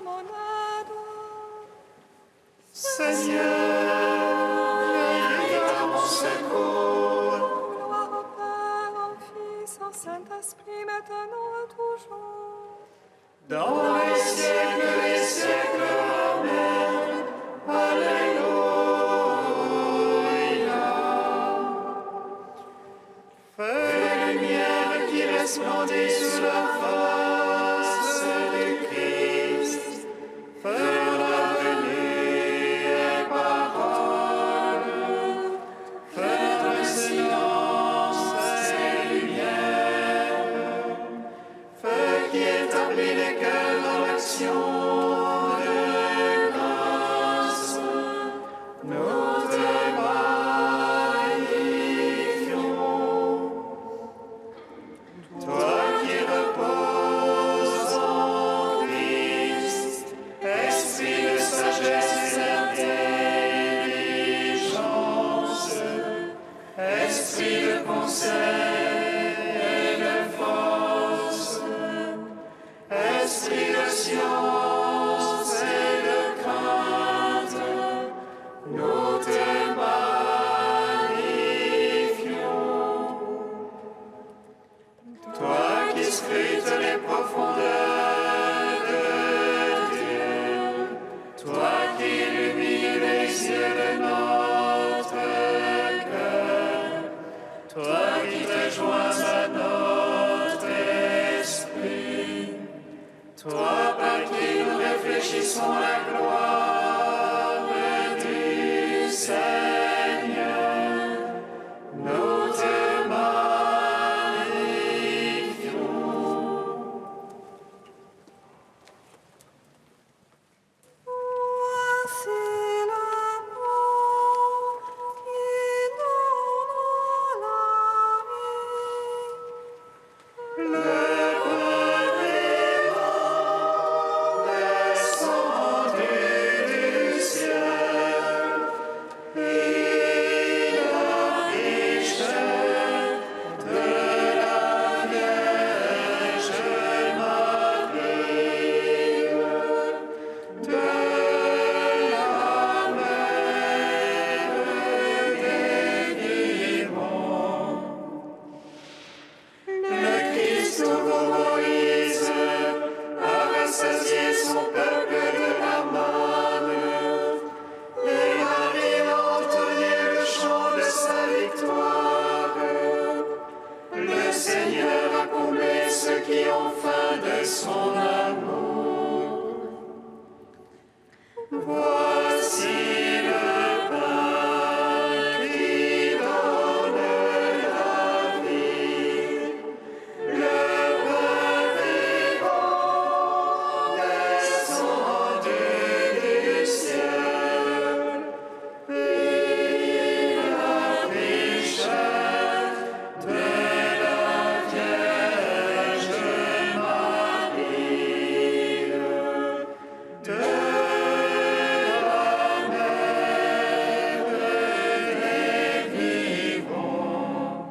mon aide. Seigneur, viens à mon secours. Gloire au Père, au Fils, au Saint-Esprit, maintenant et toujours. Dans les siècles des siècles, Amen. Alléluia. Fais lumière qui resplendit sur la face du Christ. Fais la venue et parole. Fais notre silence et lumière. Feu qui établit les cœurs dans l'action de grâce, nous te magnifions. Toi qui reposes en Christ, esprit de sagesse et d'intelligence, esprit de conseil et de force, esprit de science et de crainte, nous te magnifions. Toi qui scrutes les profondeurs de Dieu, toi qui illumines les yeux de notre cœur, toi qui te joins à notre esprit, toi par qui nous réfléchissons la gloire du Seigneur, nous te magnifions. Voici l'amour qui donne la vie. Le descendu du ciel, il affiche de la Vierge Marie, de la Mère des vivants. Le Christ nouveau Moïse a rassasié son peuple de la manne, et Marie a entonné le chant de sa victoire. Le Seigneur a comblé ceux qui ont faim de son amour. Voici le pain qui donne la vie, le pain vivant descendu du ciel. Il affiche de la Vierge Marie, de la Mère des vivants.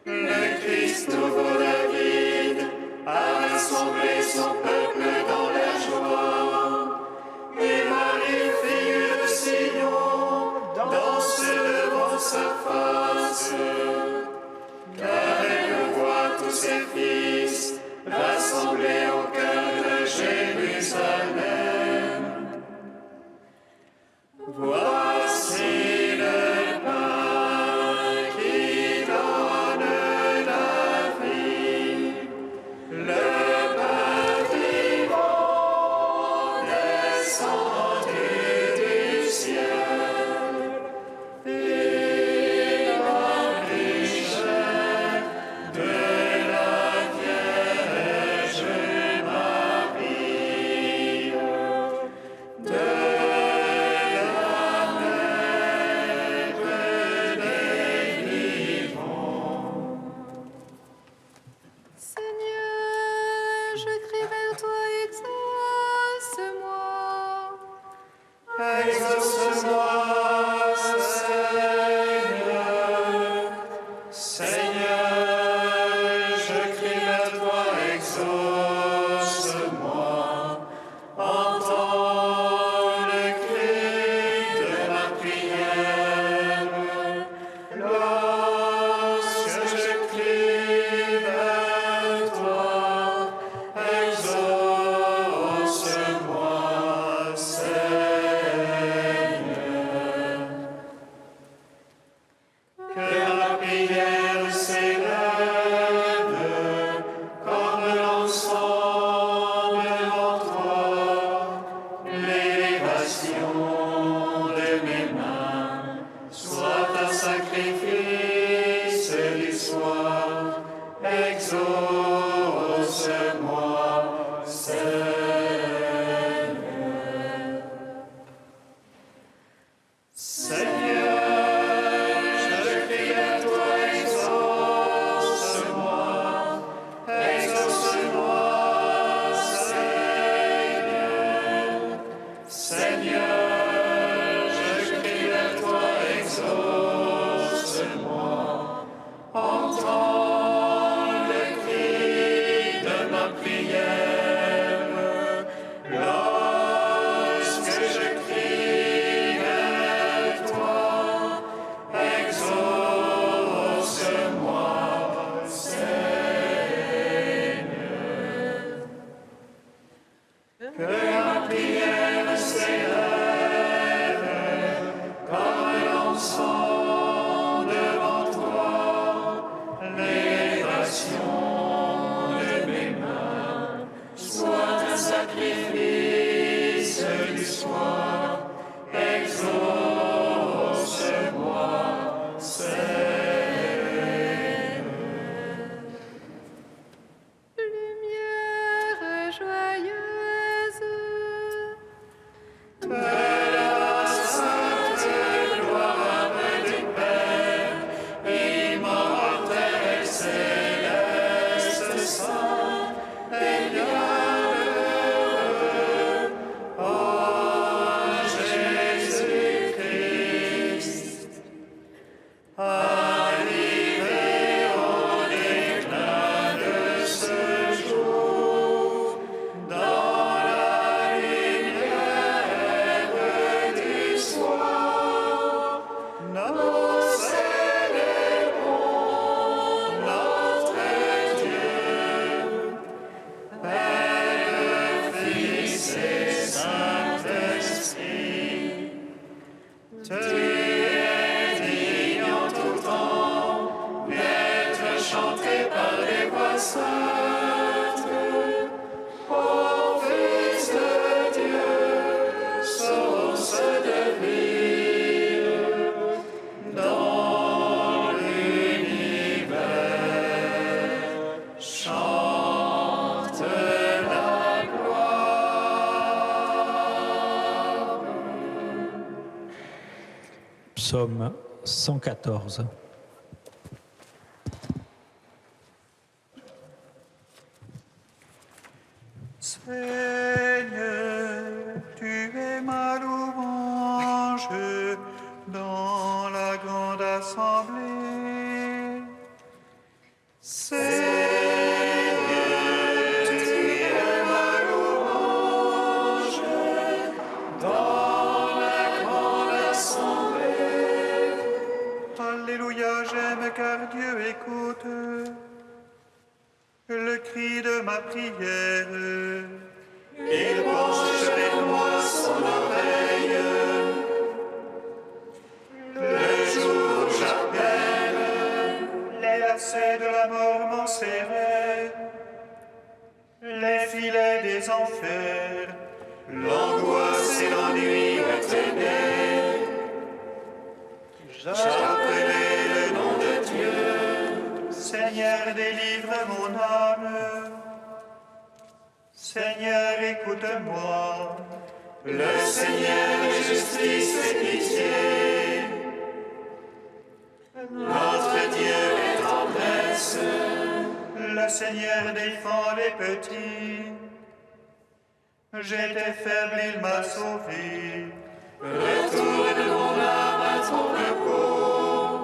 Le Christ nouveau David a rassemblé son peuple dans la joie, et Marie, fille de Sion, danse devant sa face, car elle voit tous ses fils rassemblés au cœur de Jérusalem. Voici le pain qui donne la vie, le pain vivant descendu du ciel. Il affiche de la Vierge Marie, de la Mère des vivants. Seigneur, je crie vers toi, exauce-moi. Exauce-moi, Seigneur. Seigneur, je crie vers toi, exauce-moi. que ma prière s'élève comme l'encens devant toi, l'élévation de mes mains soit un sacrifice du soir, exauce-moi, Seigneur. Lumière joyeuse, De la sainte gloire du Père, immortel, céleste, saint et bienheureux, ô Jésus-Christ, arrivé au déclin de ce jour, dans la lumière du soir, nous célébrons notre Dieu, Père, Fils et Saint-Esprit. Tu es digne en tout temps d'être chanté par les voix saintes. Ô Fils de Dieu, source de vie dans l'univers, chante la gloire. Psaume 114. Seigneur, tu es ma louange dans la grande assemblée. Seigneur, tu es ma louange dans la grande assemblée. Alléluia, j'aime car Dieu écoute le cri de ma prière. Il penche vers moi son oreille. Le jour où j'appelle, les lacets de la mort m'enserraient, les filets des enfers, l'angoisse et l'ennui me tenaient. J'appelais le nom de Dieu. Seigneur, délivre mon âme. Seigneur, écoute-moi. Le Seigneur est justice et pitié. Notre Dieu est tendresse. Le Seigneur défend les petits. J'étais faible, il m'a sauvé. Retourne mon âme à ton repos.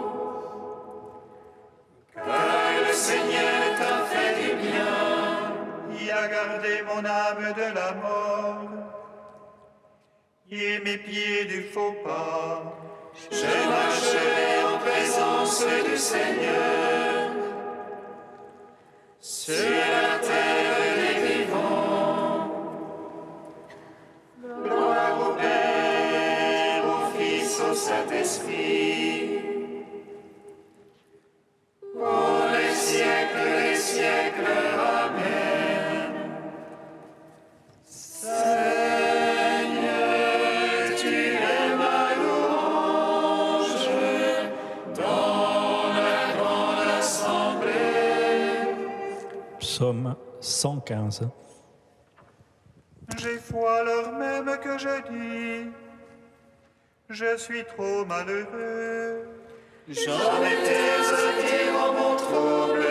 Car le Seigneur t'a fait du bien. Il a gardé mon âme de la mort et mes pieds du faux pas. Je marcherai en présence du Seigneur sur la terre des vivants. Gloire au Père, au Fils, au Saint-Esprit, pour les siècles des siècles. Amen. Seigneur, tu es ma louange dans la grande assemblée. Psaume 115. J'ai foi alors même que je dis, je suis trop malheureux. J'en étais à dire en mon trouble,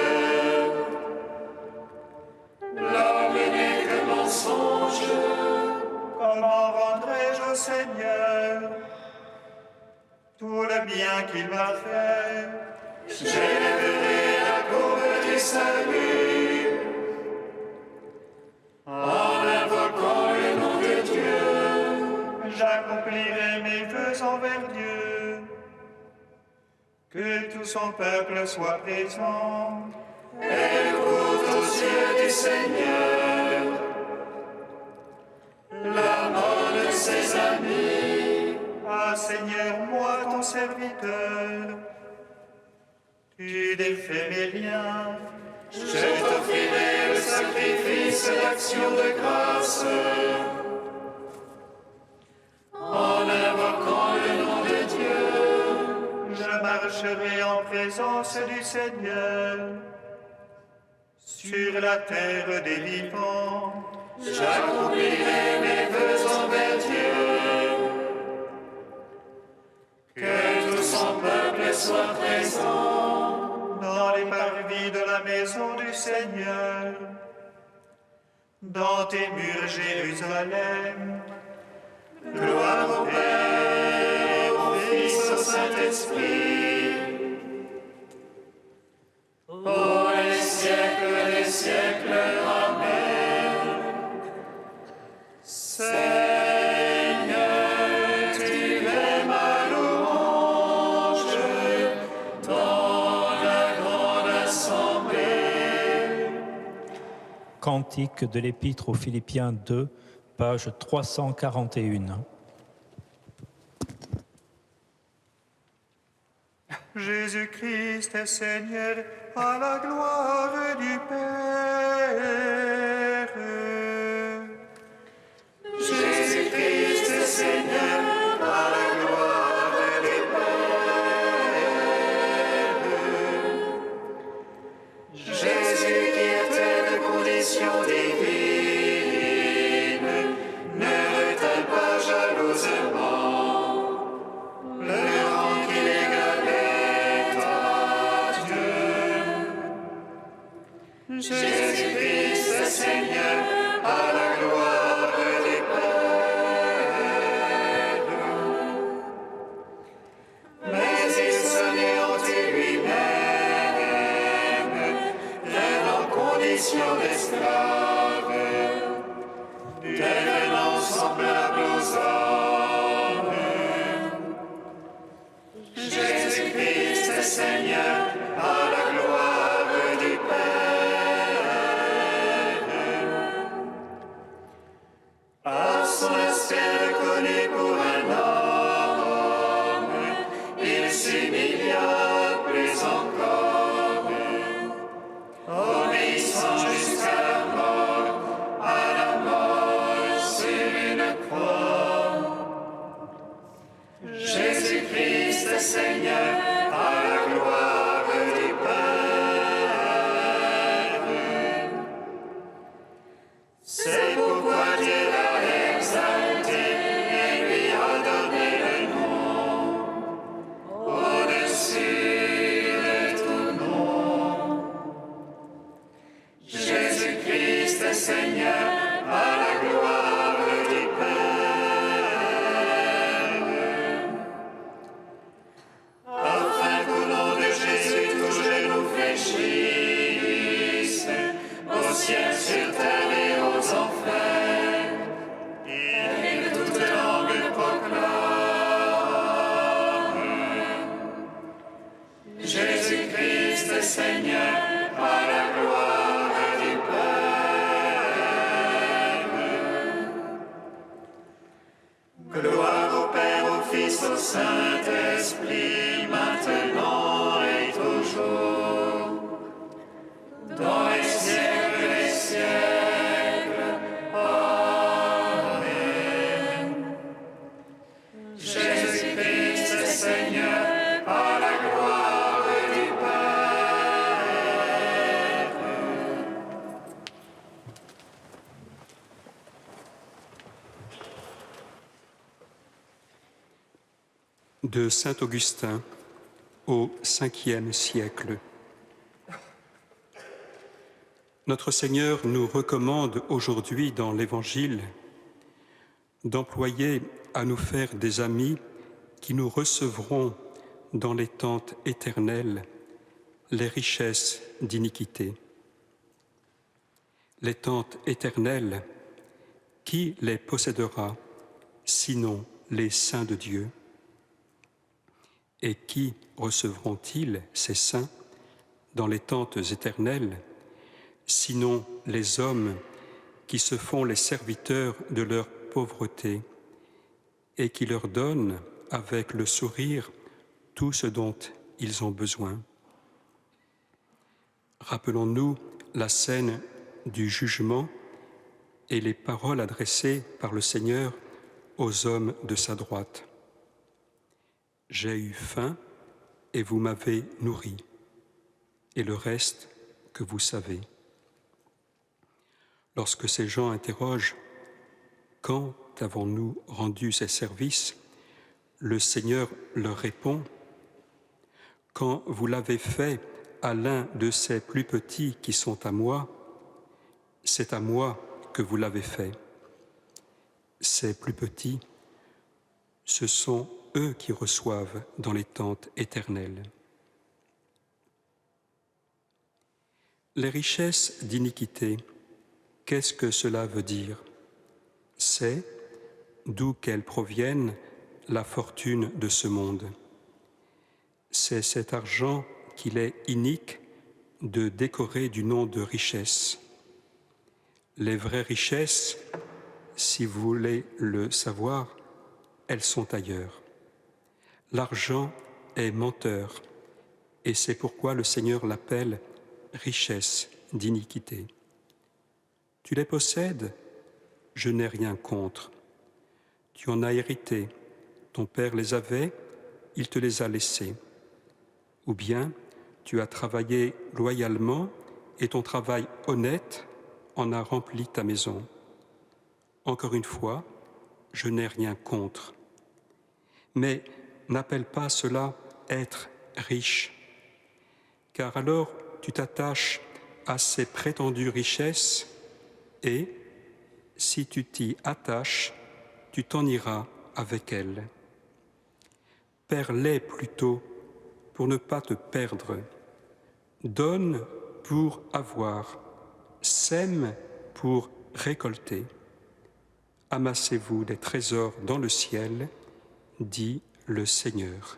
l'homme n'est que mensonge. Comment rendrai-je au Seigneur tout le bien qu'il m'a fait? J'élèverai la courbe du salut en invoquant le nom de Dieu. J'accomplirai mes vœux envers Dieu. Que tout son peuple soit présent et écoute aux yeux du Seigneur. serviteur. Tu défais mes liens. Je t'offrirai le sacrifice d'action de grâce. En invoquant le nom de Dieu, je marcherai en présence du Seigneur. Sur la terre des vivants, j'accomplirai mes vœux envers Dieu. Que tout son peuple soit présent dans les parvis de la maison du Seigneur. Dans tes murs, Jérusalem, gloire au Père, au Fils, au Saint-Esprit. Ô les siècles des siècles, Amen. Seigneur, tu es ma louange dans la grande assemblée. Cantique de l'Épître aux Philippiens 2, page 341. Jésus-Christ est Seigneur, à la gloire du Père. Jésus-Christ est Seigneur, à la gloire du Père. Jésus qui était de condition divine, ne retint pas jalousement le rang qu'il égalait à Dieu. Jésus-Christ est Seigneur, à la gloire du Père. Mais il s'anéantit lui-même, rêve en condition d'esclave, devenant semblable aux hommes. Jésus-Christ est Seigneur, à la gloire du Père. À son aspect reconnu pour un homme, il s'humilia plus encore, obéissant jusqu'à la mort sur une croix. Jésus-Christ est Seigneur, à la gloire du Père. C'est pourquoi Dieu l'a exalté et lui a donné le nom au-dessus de tout nom. Jésus-Christ est Seigneur, à la gloire du Père. Afin qu'au nom de Jésus, tout genou fléchisse, au ciel, sur terre et aux enfers, et que toute langue proclame: Jésus-Christ est Seigneur, à la gloire du Père. Gloire au Père, au Fils, au Saint-Esprit, maintenant et toujours, dans les siècles des siècles. Amen. Jésus-Christ est Seigneur, à la gloire du Père. De saint Augustin au 5e siècle. Notre Seigneur nous recommande aujourd'hui dans l'Évangile d'employer à nous faire des amis qui nous recevront dans les tentes éternelles les richesses d'iniquité. Les tentes éternelles, qui les possédera, sinon les saints de Dieu? Et qui recevront-ils, ces saints, dans les tentes éternelles, sinon les hommes qui se font les serviteurs de leur pauvreté et qui leur donnent, avec le sourire, tout ce dont ils ont besoin. Rappelons-nous la scène du jugement et les paroles adressées par le Seigneur aux hommes de sa droite. « J'ai eu faim et vous m'avez nourri, et le reste que vous savez. » Lorsque ces gens interrogent « Quand avons-nous rendu ces services ?» le Seigneur leur répond « Quand vous l'avez fait à l'un de ces plus petits qui sont à moi, c'est à moi que vous l'avez fait. » Ces plus petits, ce sont eux qui reçoivent dans les tentes éternelles. Les richesses d'iniquité, qu'est-ce que cela veut dire? C'est d'où qu'elles proviennent la fortune de ce monde. C'est cet argent qu'il est inique de décorer du nom de richesse. Les vraies richesses, si vous voulez le savoir, elles sont ailleurs. L'argent est menteur, et c'est pourquoi le Seigneur l'appelle richesse d'iniquité. Tu les possèdes, je n'ai rien contre. Tu en as hérité, ton père les avait, il te les a laissés. Ou bien tu as travaillé loyalement et ton travail honnête en a rempli ta maison. Encore une fois, je n'ai rien contre. Mais n'appelle pas cela être riche, car alors tu t'attaches à ces prétendues richesses et, si tu t'y attaches, tu t'en iras avec elles. Perds-les plutôt pour ne pas te perdre. Donne pour avoir, sème pour récolter. Amassez-vous des trésors dans le ciel, dit le Seigneur.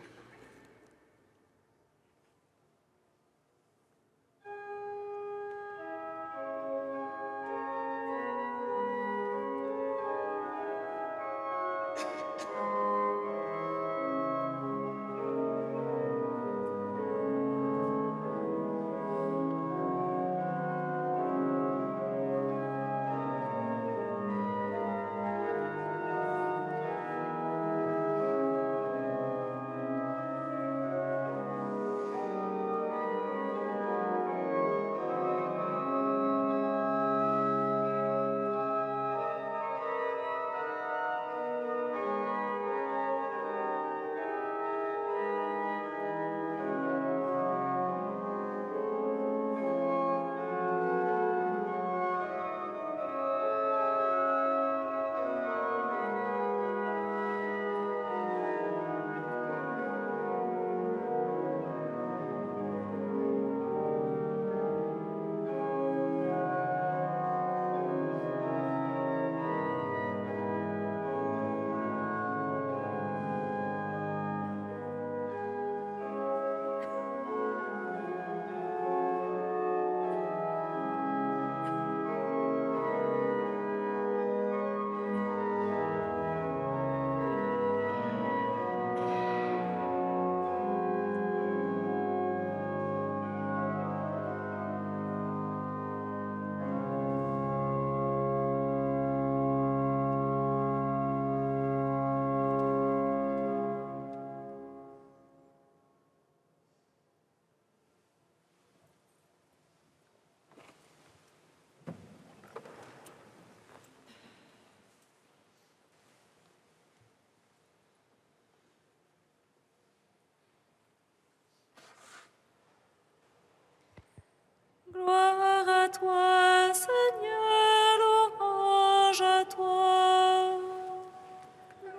Gloire à toi, Seigneur, louange à toi.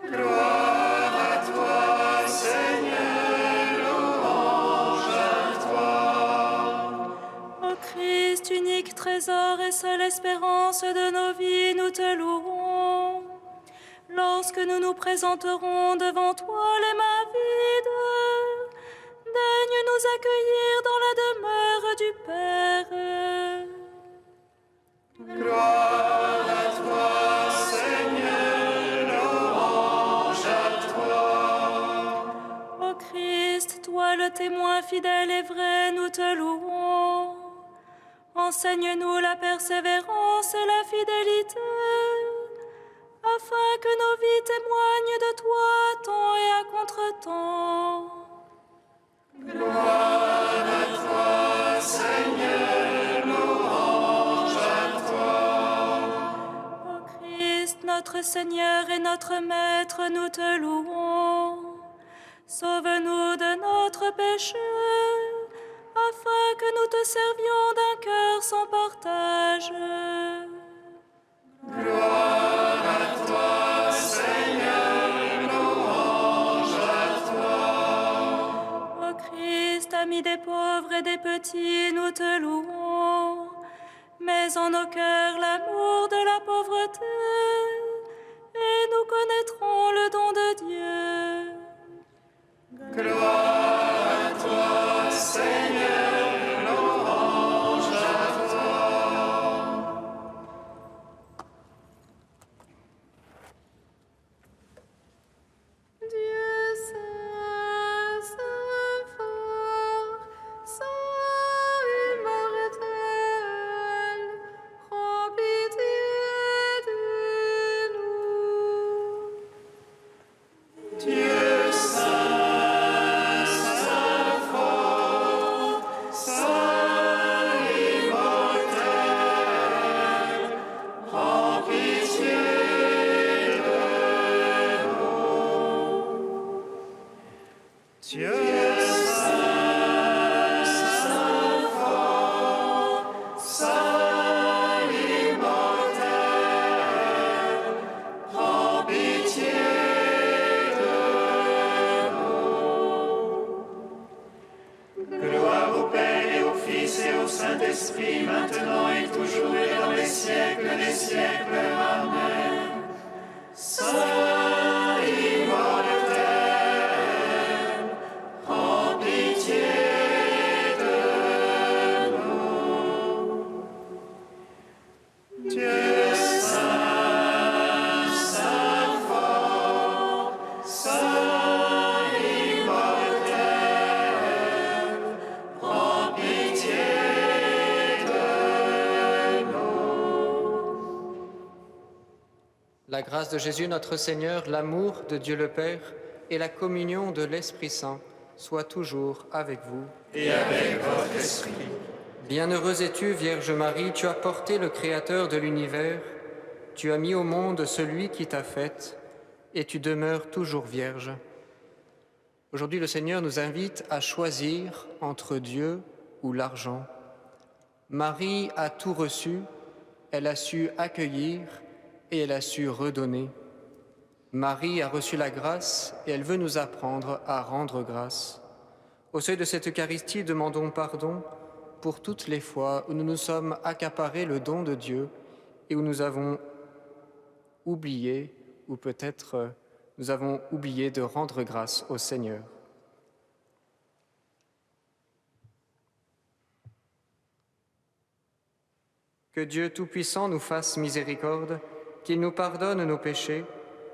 Gloire à toi, Seigneur, louange à toi. Ô Christ, unique trésor et seule espérance de nos vies, nous te louons. Lorsque nous nous présenterons devant toi les mains vides, daigne nous accueillir dans la demeure du Père. Gloire à toi, Seigneur, louange à toi. Ô Christ, toi, témoin fidèle et vrai, nous te louons. Enseigne-nous la persévérance et la fidélité, afin que nos vies témoignent de toi à temps et à contre-temps. Gloire à toi, Seigneur, louange à toi. Ô Christ, notre Seigneur et notre Maître, nous te louons. Sauve-nous de notre péché, afin que nous te servions d'un cœur sans partage. Gloire à toi, Seigneur, louange à toi. Ô Christ, ami des pauvres et des petits, nous te louons. Mets en nos cœurs l'amour de la pauvreté, et nous connaîtrons le don de Dieu. Gloire à toi, Seigneur, louange à toi. Dieu saint, saint fort, saint immortel, prends pitié de nous. Dieu saint, saint fort, saint immortel, prends pitié de nous. Dieu saint, saint fort, saint immortel, prends pitié de nous. Gloire au Père et au Fils et au Saint-Esprit, maintenant et toujours et dans les siècles des siècles. Amen. Saint immortel, prends pitié de nous. Dieu saint, saint fort, saint immortel, prends pitié de nous. La grâce de Jésus notre Seigneur, l'amour de Dieu le Père et la communion de l'Esprit Saint soient toujours avec vous. Et avec votre esprit. Bienheureuse es-tu, Vierge Marie, tu as porté le Créateur de l'univers, tu as mis au monde celui qui t'a faite, et tu demeures toujours vierge. Aujourd'hui, le Seigneur nous invite à choisir entre Dieu ou l'argent. Marie a tout reçu, elle a su accueillir et elle a su redonner. Marie a reçu la grâce et elle veut nous apprendre à rendre grâce. Au seuil de cette Eucharistie, demandons pardon pour toutes les fois où nous nous sommes accaparés le don de Dieu et où nous avons oublié, ou peut-être nous avons oublié de rendre grâce au Seigneur. Que Dieu Tout-Puissant nous fasse miséricorde, qu'il nous pardonne nos péchés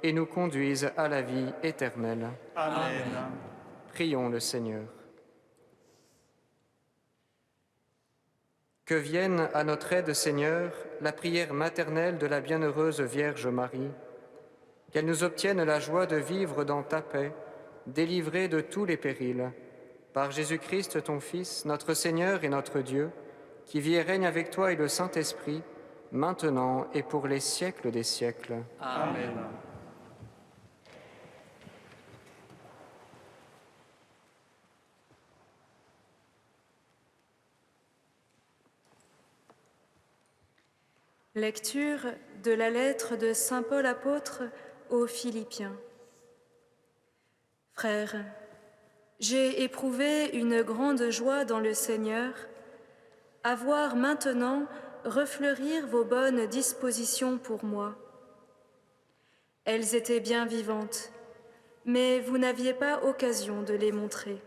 et nous conduise à la vie éternelle. Amen. Prions le Seigneur. Que vienne à notre aide, Seigneur, la prière maternelle de la bienheureuse Vierge Marie, qu'elle nous obtienne la joie de vivre dans ta paix, délivrés de tous les périls, par Jésus-Christ, ton Fils, notre Seigneur et notre Dieu, qui vit et règne avec toi et le Saint-Esprit, maintenant et pour les siècles des siècles. Amen. Lecture de la lettre de Saint Paul apôtre aux Philippiens. Frères, j'ai éprouvé une grande joie dans le Seigneur à voir maintenant refleurir vos bonnes dispositions pour moi. Elles étaient bien vivantes, mais vous n'aviez pas occasion de les montrer.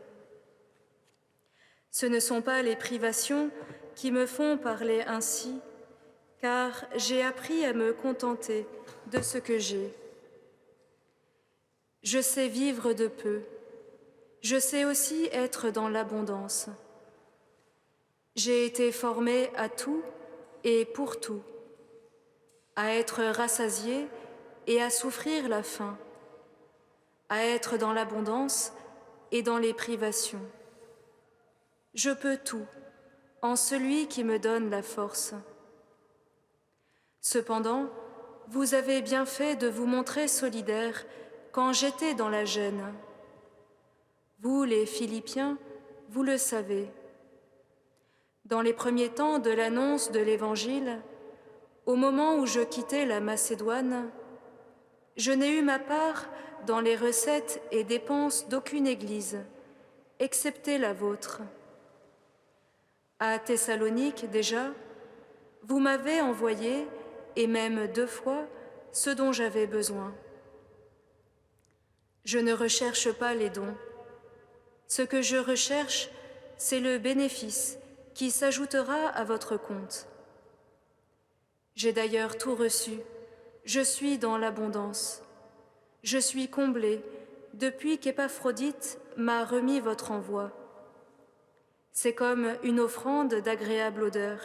Ce ne sont pas les privations qui me font parler ainsi, car j'ai appris à me contenter de ce que j'ai. Je sais vivre de peu, Je sais aussi être dans l'abondance. J'ai été formé à tout et pour tout, à être rassasié et à souffrir la faim, à être dans l'abondance et dans les privations. Je peux tout en celui qui me donne la force. Cependant, vous avez bien fait de vous montrer solidaires quand j'étais dans la gêne. Vous, les Philippiens, vous le savez. Dans les premiers temps de l'annonce de l'Évangile, au moment où je quittais la Macédoine, je n'ai eu ma part dans les recettes et dépenses d'aucune église, excepté la vôtre. À Thessalonique déjà, vous m'avez envoyé, et même 2 fois, ce dont j'avais besoin. Je ne recherche pas les dons. Ce que je recherche, c'est le bénéfice qui s'ajoutera à votre compte. J'ai d'ailleurs tout reçu. Je suis dans l'abondance. Je suis comblée depuis qu'Épaphrodite m'a remis votre envoi. C'est comme une offrande d'agréable odeur,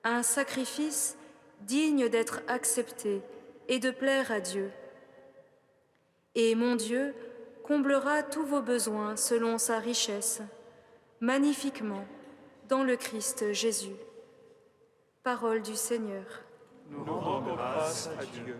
un sacrifice digne d'être accepté et de plaire à Dieu. Et mon Dieu comblera tous vos besoins selon sa richesse, magnifiquement, dans le Christ Jésus. Parole du Seigneur. Nous rendons grâce à Dieu.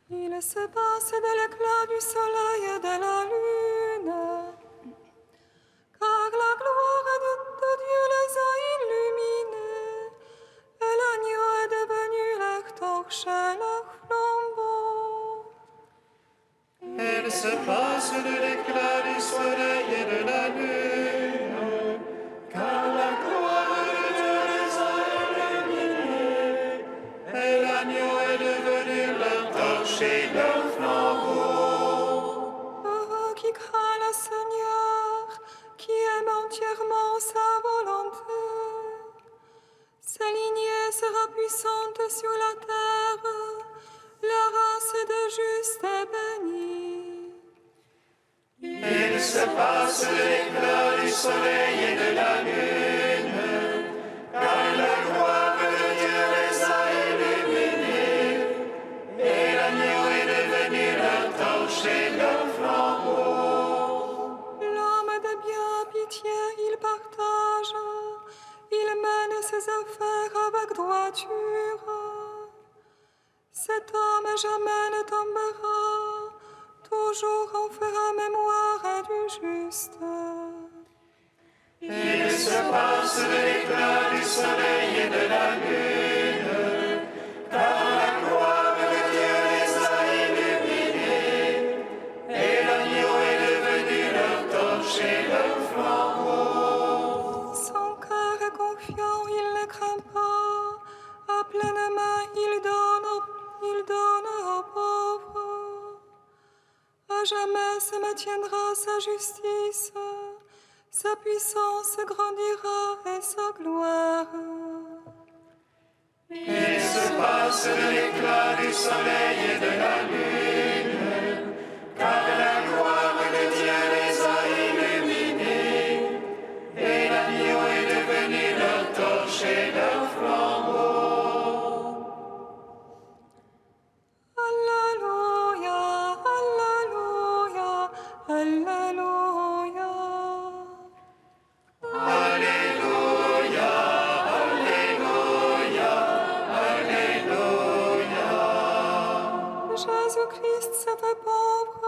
Il se passe de l'éclat du soleil et de la lune, car la gloire de Dieu les a illuminés, et l'agneau est devenu leur torche et leur flambeau. Il se passe de l'éclat du soleil et de la lune, car la gloire de Dieu les a illuminés, et l'agneau est devenu leur torche et leur flambeau. Heureux qui craint le Seigneur, qui aime entièrement sa volonté. Sa lignée sera puissante sur la terre, la race de justes est bénie. Il se passe de l'éclat du soleil et de la lune, car la gloire de Dieu les a illuminés, et l'agneau est devenu leur torche et leur flambeau. L'homme de bien pitié, il partage, il mène ses affaires avec droiture. Cet homme jamais ne tombera, toujours en fera mémoire du juste. Il se passe de l'éclat du soleil et de la lune, car la gloire de Dieu les a illuminés, et l'agneau est devenu leur torche et leur flambeau. jamais se maintiendra sa justice, sa puissance grandira et sa gloire. Il se passe de l'éclat du soleil et de la lune, car la gloire de Dieu les a illuminés, et l'agneau est devenu leur torche et leur flambeau. Alléluia, Alléluia, Alléluia. Alléluia, Alléluia, Alléluia. Jésus-Christ se fait pauvre,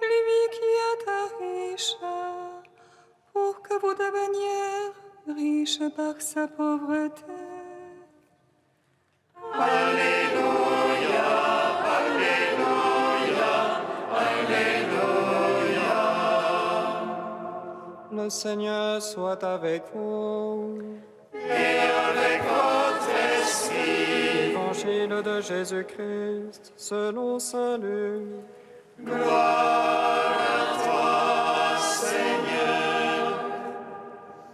lui qui était riche, pour que vous deveniez riche par sa pauvreté. Alléluia, Alléluia, Alléluia. Le Seigneur soit avec vous. Et avec votre esprit, Évangile de Jésus-Christ, selon saint Luc. gloire à toi, Seigneur.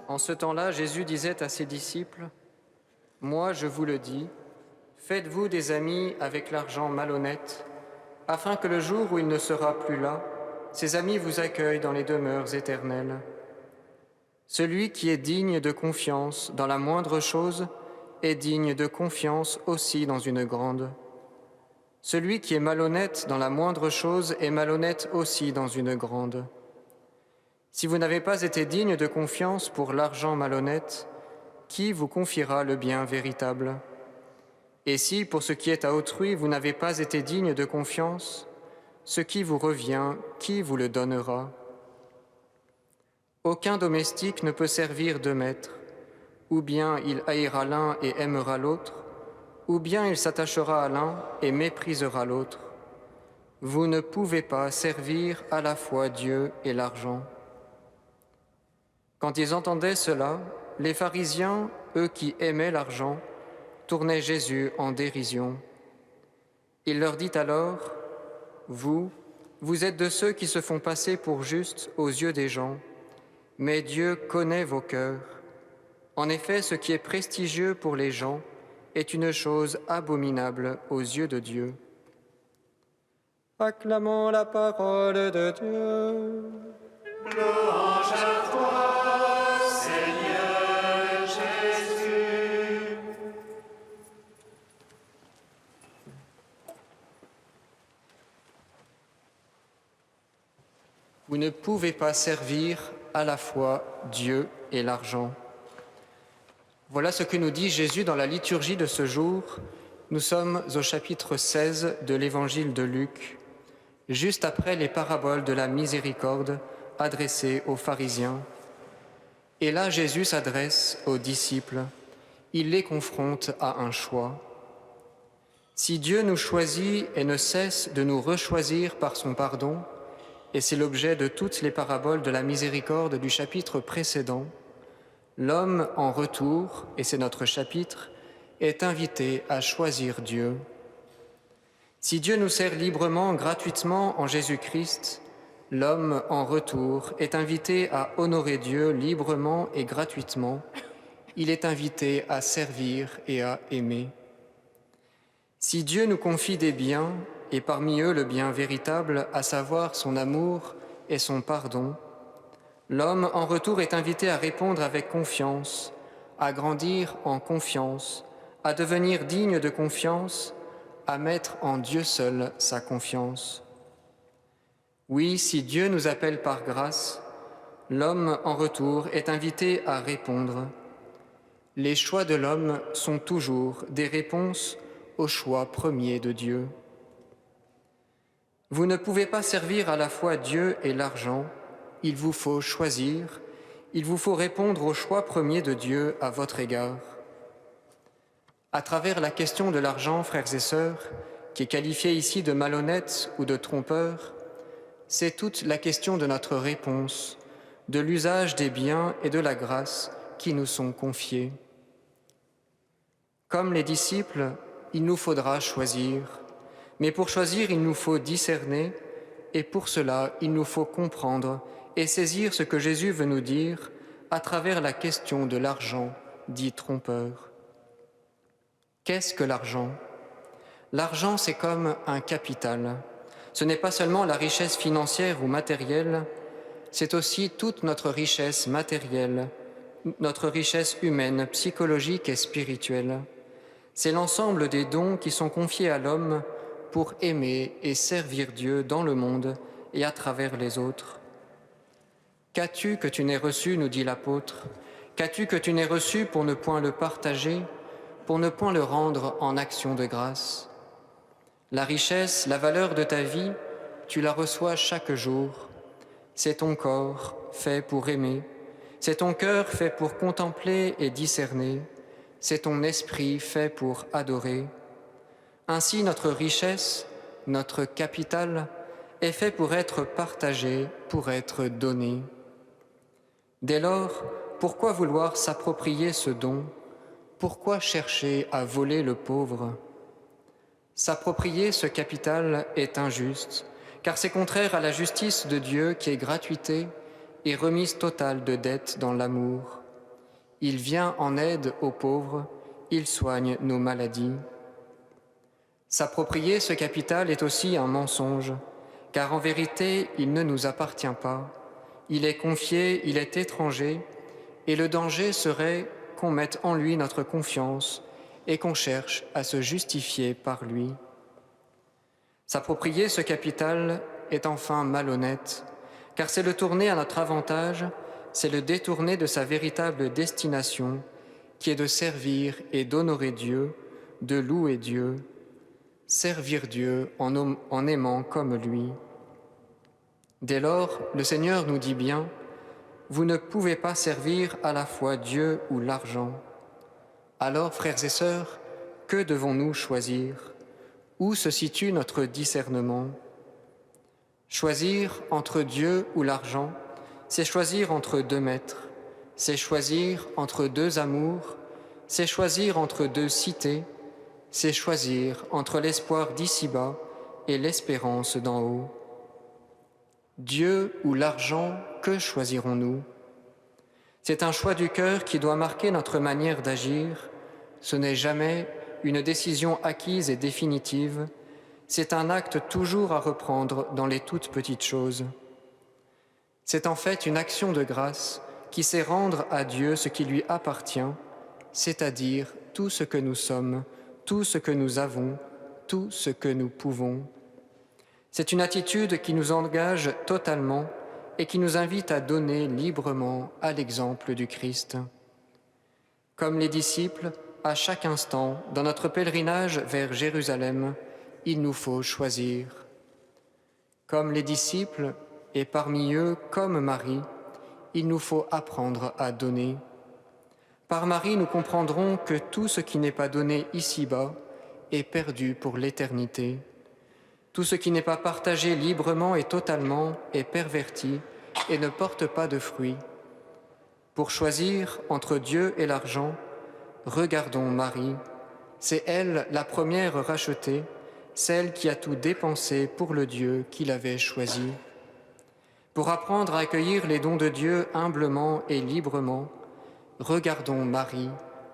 En ce temps-là, Jésus disait à ses disciples, « Moi, je vous le dis, faites-vous des amis avec l'argent malhonnête, afin que le jour où il ne sera plus là, ces amis vous accueillent dans les demeures éternelles. Celui qui est digne de confiance dans la moindre chose est digne de confiance aussi dans une grande. Celui qui est malhonnête dans la moindre chose est malhonnête aussi dans une grande. Si vous n'avez pas été digne de confiance pour l'argent malhonnête, qui vous confiera le bien véritable ? Et si, pour ce qui est à autrui, vous n'avez pas été digne de confiance, ce qui vous revient, qui vous le donnera ? Aucun domestique ne peut servir deux maîtres, ou bien il haïra l'un et aimera l'autre, ou bien il s'attachera à l'un et méprisera l'autre. Vous ne pouvez pas servir à la fois Dieu et l'argent. » Quand ils entendaient cela, les pharisiens, eux qui aimaient l'argent, tournaient Jésus en dérision. Il leur dit alors, « Vous êtes de ceux qui se font passer pour justes aux yeux des gens, mais Dieu connaît vos cœurs. En effet, ce qui est prestigieux pour les gens est une chose abominable aux yeux de Dieu. » Acclamons la parole de Dieu. Louange à toi, Seigneur Jésus. Vous ne pouvez pas servir à la fois Dieu et l'argent. Voilà ce que nous dit Jésus dans la liturgie de ce jour. Nous sommes au chapitre 16 de l'évangile de Luc, juste après les paraboles de la miséricorde adressées aux pharisiens. Et là, Jésus s'adresse aux disciples. Il les confronte à un choix. Si Dieu nous choisit et ne cesse de nous rechoisir par son pardon, et c'est l'objet de toutes les paraboles de la miséricorde du chapitre précédent, l'homme en retour, et c'est notre chapitre, est invité à choisir Dieu. Si Dieu nous sert librement, gratuitement en Jésus-Christ, l'homme en retour est invité à honorer Dieu librement et gratuitement. Il est invité à servir et à aimer. Si Dieu nous confie des biens, et parmi eux le bien véritable, à savoir son amour et son pardon, l'homme en retour est invité à répondre avec confiance, à grandir en confiance, à devenir digne de confiance, à mettre en Dieu seul sa confiance. Oui, si Dieu nous appelle par grâce, l'homme en retour est invité à répondre. Les choix de l'homme sont toujours des réponses au choix premier de Dieu. Vous ne pouvez pas servir à la fois Dieu et l'argent. Il vous faut choisir. Il vous faut répondre au choix premier de Dieu à votre égard. À travers la question de l'argent, frères et sœurs, qui est qualifiée ici de malhonnête ou de trompeur, c'est toute la question de notre réponse, de l'usage des biens et de la grâce qui nous sont confiés. Comme les disciples, il nous faudra choisir. Mais pour choisir, il nous faut discerner et pour cela, il nous faut comprendre et saisir ce que Jésus veut nous dire à travers la question de l'argent, dit trompeur. Qu'est-ce que l'argent ? L'argent, c'est comme un capital. Ce n'est pas seulement la richesse financière ou matérielle, c'est aussi toute notre richesse matérielle, notre richesse humaine, psychologique et spirituelle. C'est l'ensemble des dons qui sont confiés à l'homme pour aimer et servir Dieu dans le monde et à travers les autres. Qu'as-tu que tu n'aies reçu, nous dit l'apôtre ? Qu'as-tu que tu n'aies reçu pour ne point le partager, pour ne point le rendre en action de grâce ? La richesse, la valeur de ta vie, tu la reçois chaque jour. C'est ton corps fait pour aimer, c'est ton cœur fait pour contempler et discerner, c'est ton esprit fait pour adorer. Ainsi notre richesse, notre capital, est fait pour être partagé, pour être donné. Dès lors, pourquoi vouloir s'approprier ce don ? Pourquoi chercher à voler le pauvre ? S'approprier ce capital est injuste, car c'est contraire à la justice de Dieu qui est gratuité et remise totale de dettes dans l'amour. Il vient en aide aux pauvres, il soigne nos maladies. S'approprier ce capital est aussi un mensonge, car en vérité, il ne nous appartient pas. Il est confié, il est étranger, et le danger serait qu'on mette en lui notre confiance et qu'on cherche à se justifier par lui. S'approprier ce capital est enfin malhonnête, car c'est le tourner à notre avantage, c'est le détourner de sa véritable destination, qui est de servir et d'honorer Dieu, de louer Dieu, servir Dieu en aimant comme lui. Dès lors, le Seigneur nous dit bien, « Vous ne pouvez pas servir à la fois Dieu ou l'argent. » Alors, frères et sœurs, que devons-nous choisir ? Où se situe notre discernement ? Choisir entre Dieu ou l'argent, c'est choisir entre deux maîtres, c'est choisir entre deux amours, c'est choisir entre deux cités, c'est choisir entre l'espoir d'ici-bas et l'espérance d'en haut. Dieu ou l'argent, que choisirons-nous ? C'est un choix du cœur qui doit marquer notre manière d'agir. Ce n'est jamais une décision acquise et définitive, c'est un acte toujours à reprendre dans les toutes petites choses. C'est en fait une action de grâce qui sait rendre à Dieu ce qui lui appartient, c'est-à-dire tout ce que nous sommes, tout ce que nous avons, tout ce que nous pouvons. C'est une attitude qui nous engage totalement et qui nous invite à donner librement à l'exemple du Christ. Comme les disciples, à chaque instant, dans notre pèlerinage vers Jérusalem, il nous faut choisir. Comme les disciples, et parmi eux, comme Marie, il nous faut apprendre à donner. Par Marie, nous comprendrons que tout ce qui n'est pas donné ici-bas est perdu pour l'éternité. Tout ce qui n'est pas partagé librement et totalement est perverti et ne porte pas de fruits. Pour choisir entre Dieu et l'argent, regardons Marie. C'est elle la première rachetée, celle qui a tout dépensé pour le Dieu qu'il avait choisi. Pour apprendre à accueillir les dons de Dieu humblement et librement, regardons Marie,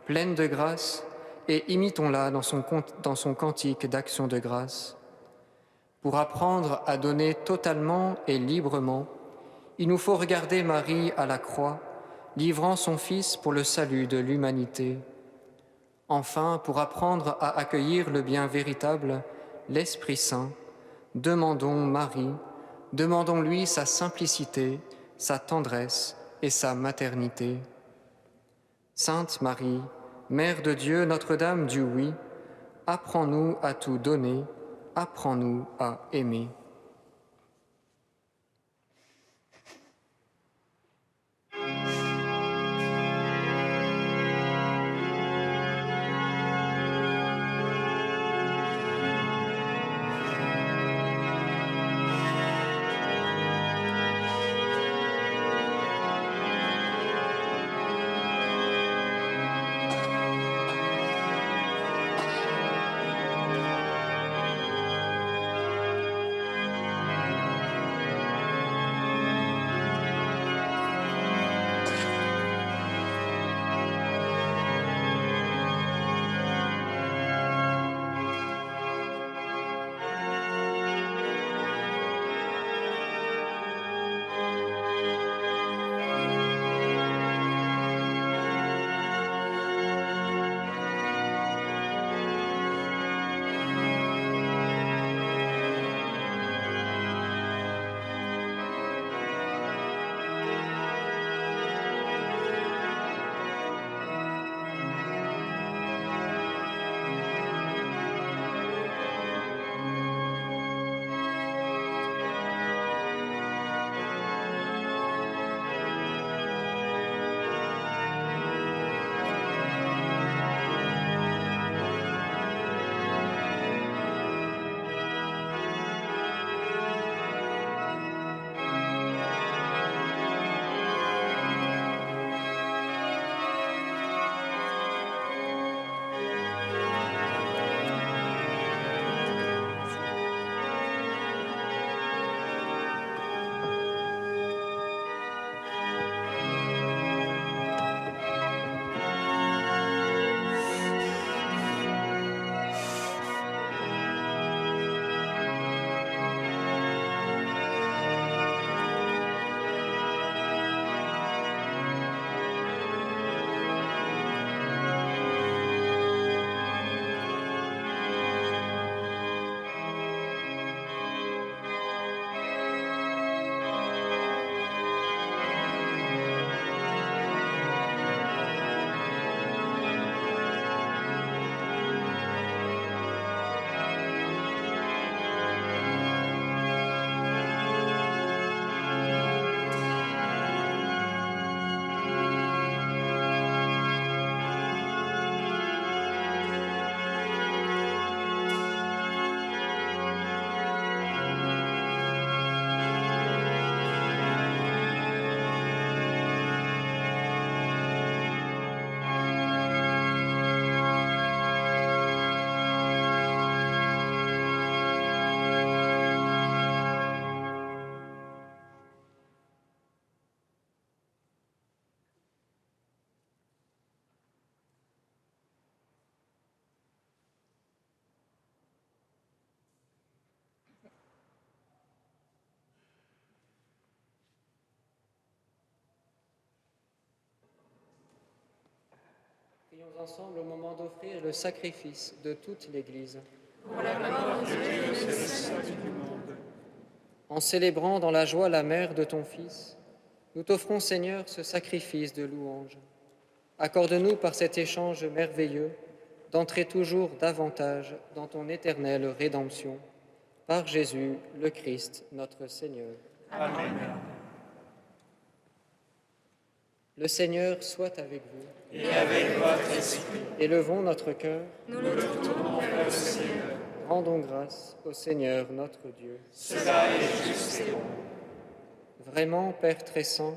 pleine de grâce, et imitons-la dans son cantique d'action de grâce. Pour apprendre à donner totalement et librement, il nous faut regarder Marie à la croix, livrant son Fils pour le salut de l'humanité. Enfin, pour apprendre à accueillir le bien véritable, l'Esprit Saint, demandons Marie, demandons-lui sa simplicité, sa tendresse et sa maternité. Sainte Marie, Mère de Dieu, Notre-Dame du oui, apprends-nous à tout donner, apprends-nous à aimer. Prions ensemble au moment d'offrir le sacrifice de toute l'Église. Pour la gloire de Dieu et le salut du monde. En célébrant dans la joie la mère de ton Fils, nous t'offrons, Seigneur, ce sacrifice de louange. Accorde-nous par cet échange merveilleux d'entrer toujours davantage dans ton éternelle rédemption. Par Jésus, le Christ, notre Seigneur. Amen. Le Seigneur soit avec vous. Et avec votre esprit. Élevons notre cœur. Nous le tournons vers le Seigneur. Rendons grâce au Seigneur notre Dieu. Cela est juste et bon. Vraiment, Père très saint,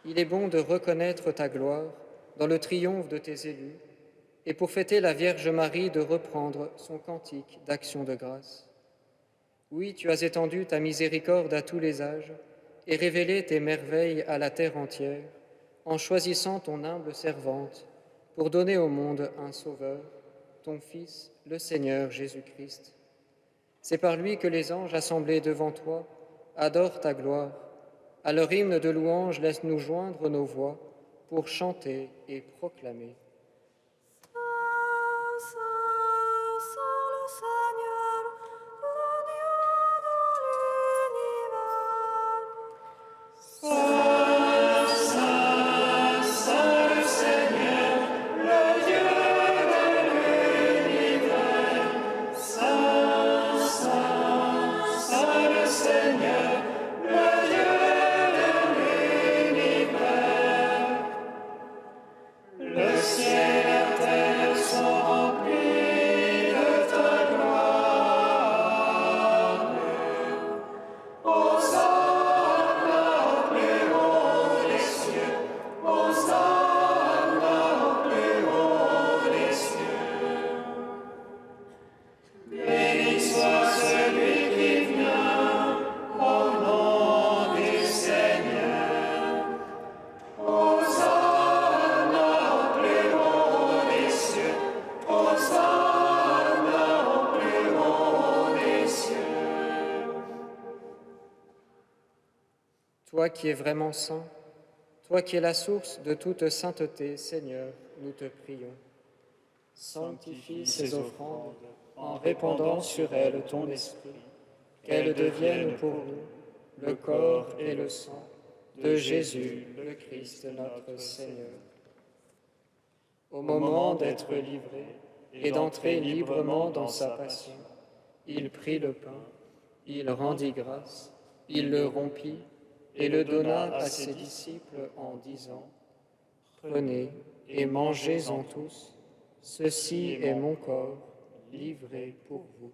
il est bon de reconnaître ta gloire dans le triomphe de tes élus, et pour fêter la Vierge Marie de reprendre son cantique d'action de grâce. Oui, tu as étendu ta miséricorde à tous les âges et révélé tes merveilles à la terre entière, en choisissant ton humble servante pour donner au monde un Sauveur, ton Fils, le Seigneur Jésus-Christ. C'est par lui que les anges assemblés devant toi adorent ta gloire. À leur hymne de louange, laisse-nous joindre nos voix pour chanter et proclamer. Toi qui es vraiment saint, toi qui es la source de toute sainteté, Seigneur, nous te prions. Sanctifie ces offrandes en répandant sur elles ton esprit, qu'elles deviennent pour nous le corps et le sang de Jésus, le Christ, notre Seigneur. Au moment d'être livré et d'entrer librement dans sa passion, il prit le pain, il rendit grâce, il le rompit et le donna à ses disciples en disant : « Prenez et mangez-en tous, ceci est mon corps livré pour vous. »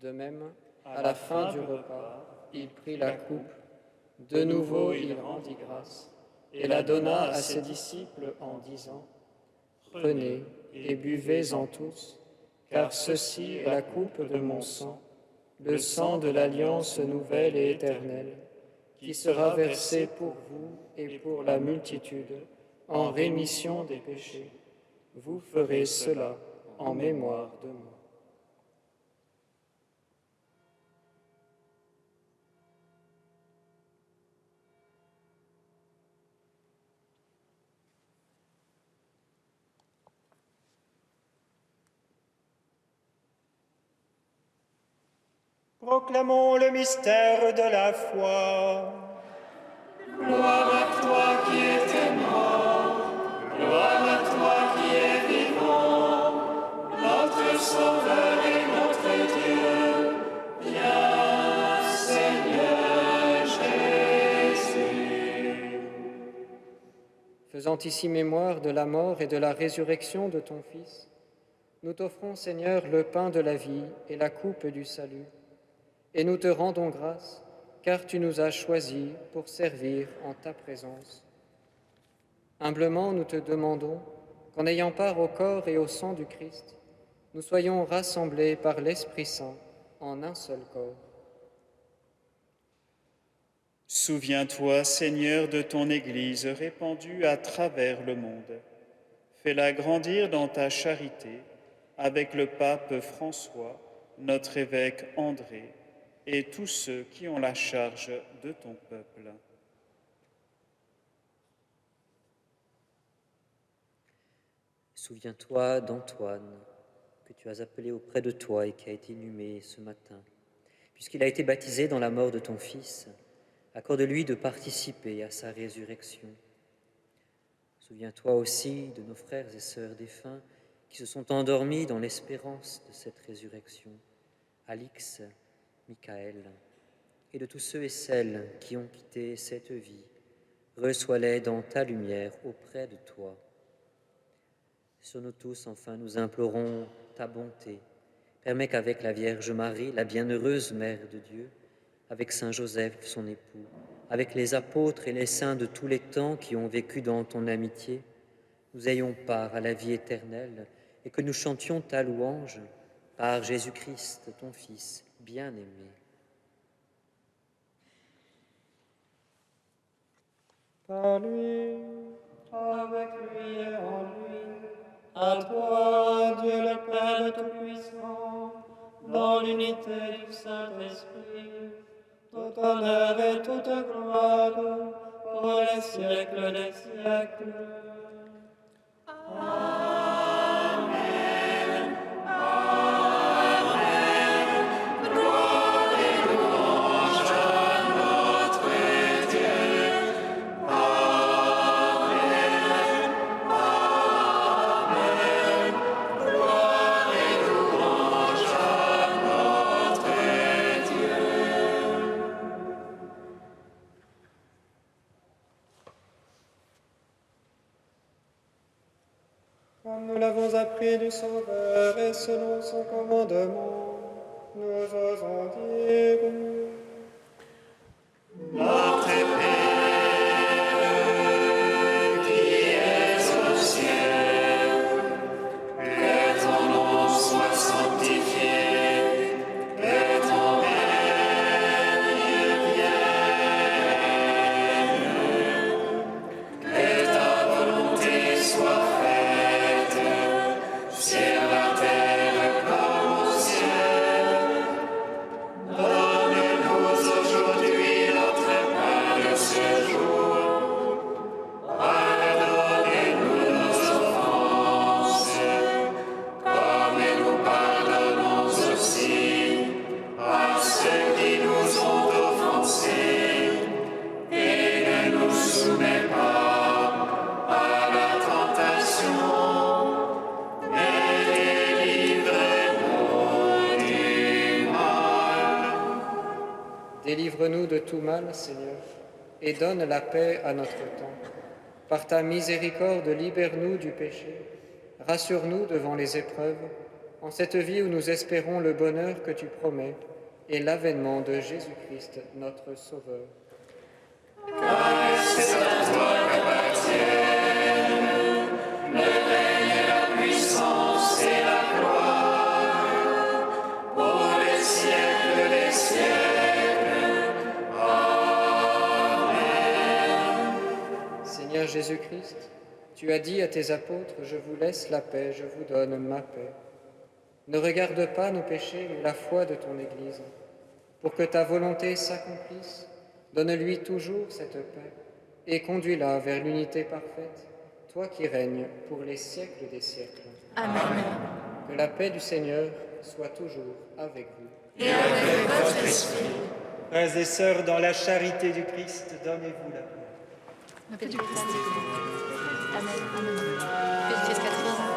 De même, à la fin du repas, il prit la coupe. De nouveau, il rendit grâce et la donna à ses disciples en disant : « Prenez et buvez-en tous, car ceci est la coupe de mon sang, le sang de l'alliance nouvelle et éternelle, qui sera versé pour vous et pour la multitude en rémission des péchés. Vous ferez cela en mémoire de moi. » Proclamons le mystère de la foi. Gloire à toi qui étais mort, gloire à toi qui es vivant, notre Sauveur et notre Dieu. Viens, Seigneur Jésus. Faisant ici mémoire de la mort et de la résurrection de ton Fils, nous t'offrons, Seigneur, le pain de la vie et la coupe du salut. Et nous te rendons grâce, car tu nous as choisis pour servir en ta présence. Humblement, nous te demandons qu'en ayant part au corps et au sang du Christ, nous soyons rassemblés par l'Esprit Saint en un seul corps. Souviens-toi, Seigneur, de ton Église répandue à travers le monde. Fais-la grandir dans ta charité avec le pape François, notre évêque André et tous ceux qui ont la charge de ton peuple. Souviens-toi d'Antoine, que tu as appelé auprès de toi et qui a été inhumé ce matin. Puisqu'il a été baptisé dans la mort de ton Fils, accorde-lui de participer à sa résurrection. Souviens-toi aussi de nos frères et sœurs défunts qui se sont endormis dans l'espérance de cette résurrection, Alix, Michael, et de tous ceux et celles qui ont quitté cette vie. Reçois-les dans ta lumière auprès de toi. Sur nous tous, enfin, nous implorons ta bonté. Permets qu'avec la Vierge Marie, la bienheureuse Mère de Dieu, avec Saint Joseph, son époux, avec les apôtres et les saints de tous les temps qui ont vécu dans ton amitié, nous ayons part à la vie éternelle et que nous chantions ta louange par Jésus-Christ, ton Fils bien-aimé. Par lui, avec lui et en lui, à toi, Dieu le Père Tout-Puissant, dans l'unité du Saint-Esprit, tout honneur et toute gloire pour les siècles des siècles. Comme nous l'avons appris du Sauveur et selon son commandement, nous osons dire Notre Père, qui es au ciel, que ton nom soit sanctifié, que ton règne vienne, que ta volonté soit faite sur la terre comme au ciel. Donne-nous aujourd'hui notre pain de ce jour. Pardonnez-nous nos offenses, comme nous pardonnons aussi à ceux qui nous ont offensés. Et ne nous soumets pas à la tentation, mais délivre-nous du mal. Délivre-nous de tout mal, Seigneur, et donne la paix à notre temps. Par ta miséricorde, libère-nous du péché. Rassure-nous devant les épreuves, en cette vie où nous espérons le bonheur que tu promets et l'avènement de Jésus-Christ, notre Sauveur. C'est à toi qu'appartiennent le règne, la puissance et la gloire pour les siècles des siècles. Amen. Seigneur Jésus-Christ, tu as dit à tes apôtres, je vous laisse la paix, je vous donne ma paix. Ne regarde pas nos péchés, mais la foi de ton Église. Pour que ta volonté s'accomplisse, donne-lui toujours cette paix et conduis-la vers l'unité parfaite, toi qui règnes pour les siècles des siècles. Amen. Que la paix du Seigneur soit toujours avec vous. Et avec votre esprit. Frères et sœurs, dans la charité du Christ, donnez-vous la paix. La paix du Christ. Amen. Amen. Paix du Christ, Catherine.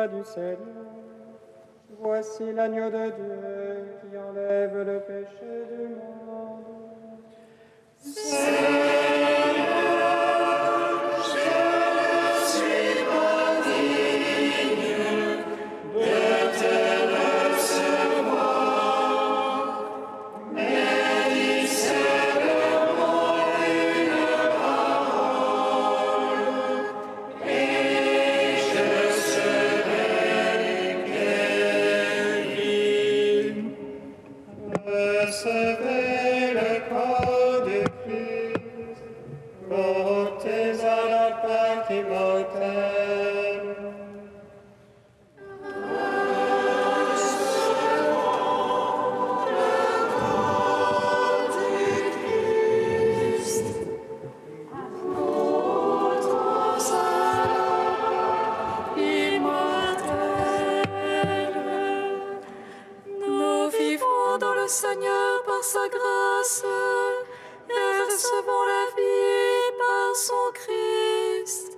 voix du Seigneur. Voici l'agneau de Dieu qui enlève le péché du monde. Recevez le corps du Christ, portez à la Pâque immortelle. Nous vivons dans le Seigneur par sa grâce et recevons la vie par son Christ.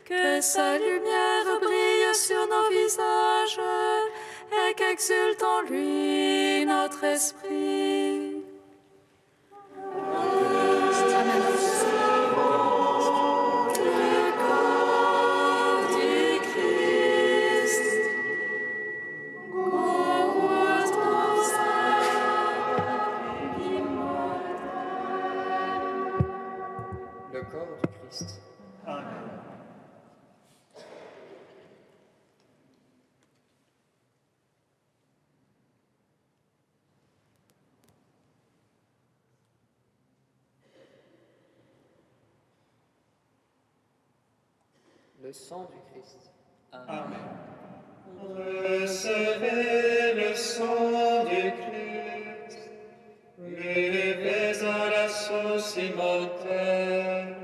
Que sa lumière brille sur nos visages et qu'exulte en lui notre esprit. Le corps du Christ. Le corps du Christ. Le sang du Christ. Recevez le sang du Christ, buvez à la source immortelle.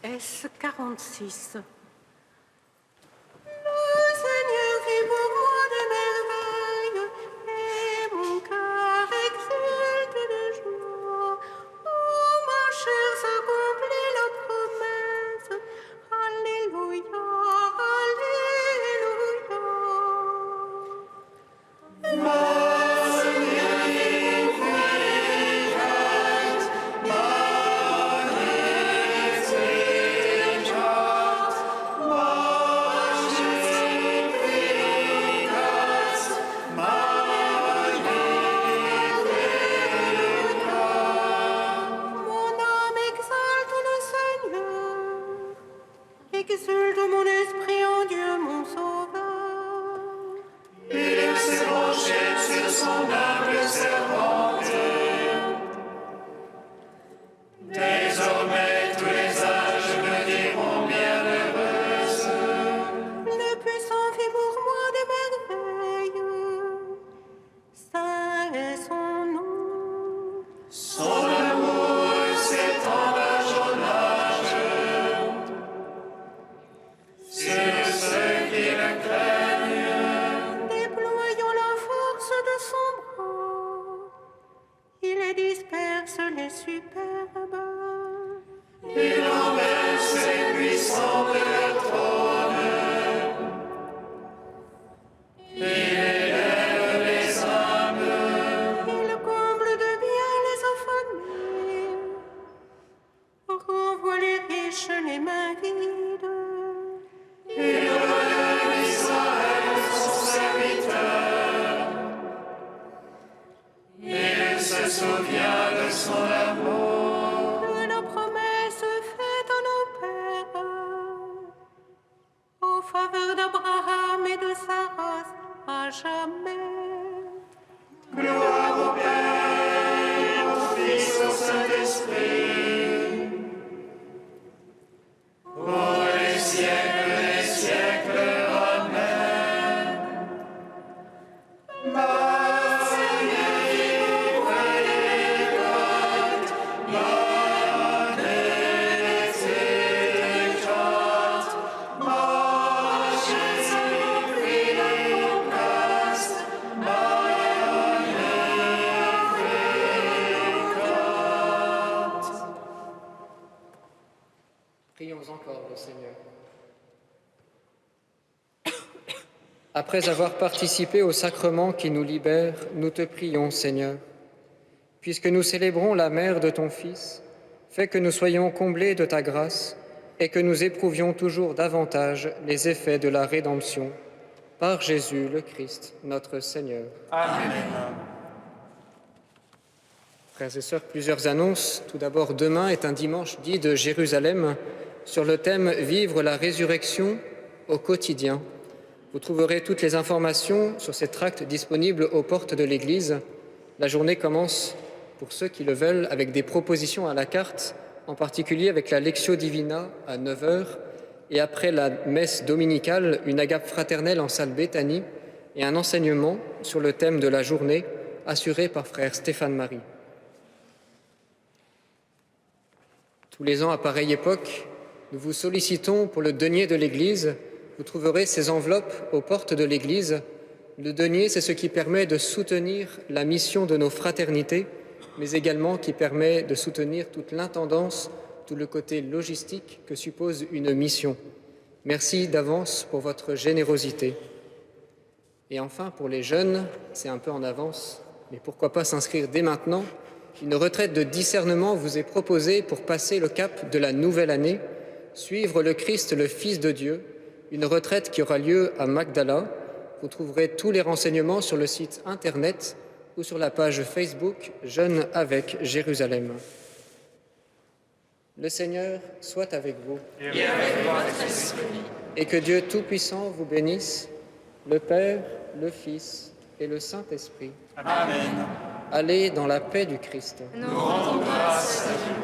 S46. Le Seigneur fit pour moi des merveilles, et mon cœur exulte de joie. Oh, ma chair s'accomplit la promesse. Alléluia, Alléluia. Mon âme exalte le Seigneur, exulte mon esprit en Dieu mon Sauveur. Il s'est penché sur son humble servante. Désormais, tous les âges me diront bienheureuse. Le puissant fit pour moi des merveilles, saint est son nom. Son amour s'étend d'âge en âge. Sur ceux qui le craignent. Déployant la force de son bras, il disperse les superbes. Il enlève ses puissants de leur trône. Il élève les humbles. Il comble de bien les affamés, renvoie les riches les mains vides. Il relève Israël, son serviteur. Il se souvient de son amour. De la promesse faite à nos pères, en faveur d'Abraham et de sa race à jamais. Gloire au Père, au Fils, au Saint-Esprit. Pour les siècles des siècles. Amen. Prions encore le Seigneur. Après avoir participé au sacrement qui nous libère, nous te prions, Seigneur. Puisque nous célébrons la mère de ton Fils, fais que nous soyons comblés de ta grâce et que nous éprouvions toujours davantage les effets de la rédemption. Par Jésus le Christ, notre Seigneur. Amen. Frères et sœurs, plusieurs annonces. Tout d'abord, demain est un dimanche dit de Jérusalem sur le thème « Vivre la résurrection au quotidien ». Vous trouverez toutes les informations sur ces tracts disponibles aux portes de l'église. La journée commence, pour ceux qui le veulent, avec des propositions à la carte, en particulier avec la Lectio Divina à 9h, et après la messe dominicale, une agape fraternelle en salle Béthanie et un enseignement sur le thème de la journée assuré par frère Stéphane Marie. Tous les ans, à pareille époque, nous vous sollicitons pour le denier de l'Église. Vous trouverez ces enveloppes aux portes de l'Église. Le denier, c'est ce qui permet de soutenir la mission de nos fraternités, mais également qui permet de soutenir toute l'intendance, tout le côté logistique que suppose une mission. Merci d'avance pour votre générosité. Et enfin, pour les jeunes, c'est un peu en avance, mais pourquoi pas s'inscrire dès maintenant? Une retraite de discernement vous est proposée pour passer le cap de la nouvelle année, suivre le Christ, le Fils de Dieu, une retraite qui aura lieu à Magdala. Vous trouverez tous les renseignements sur le site internet ou sur la page Facebook Jeunes avec Jérusalem. Le Seigneur soit avec vous. Et avec votre esprit. Et que Dieu Tout-Puissant vous bénisse, le Père, le Fils et le Saint-Esprit. Amen. Allez dans la paix du Christ. Nous rendons grâce à Dieu.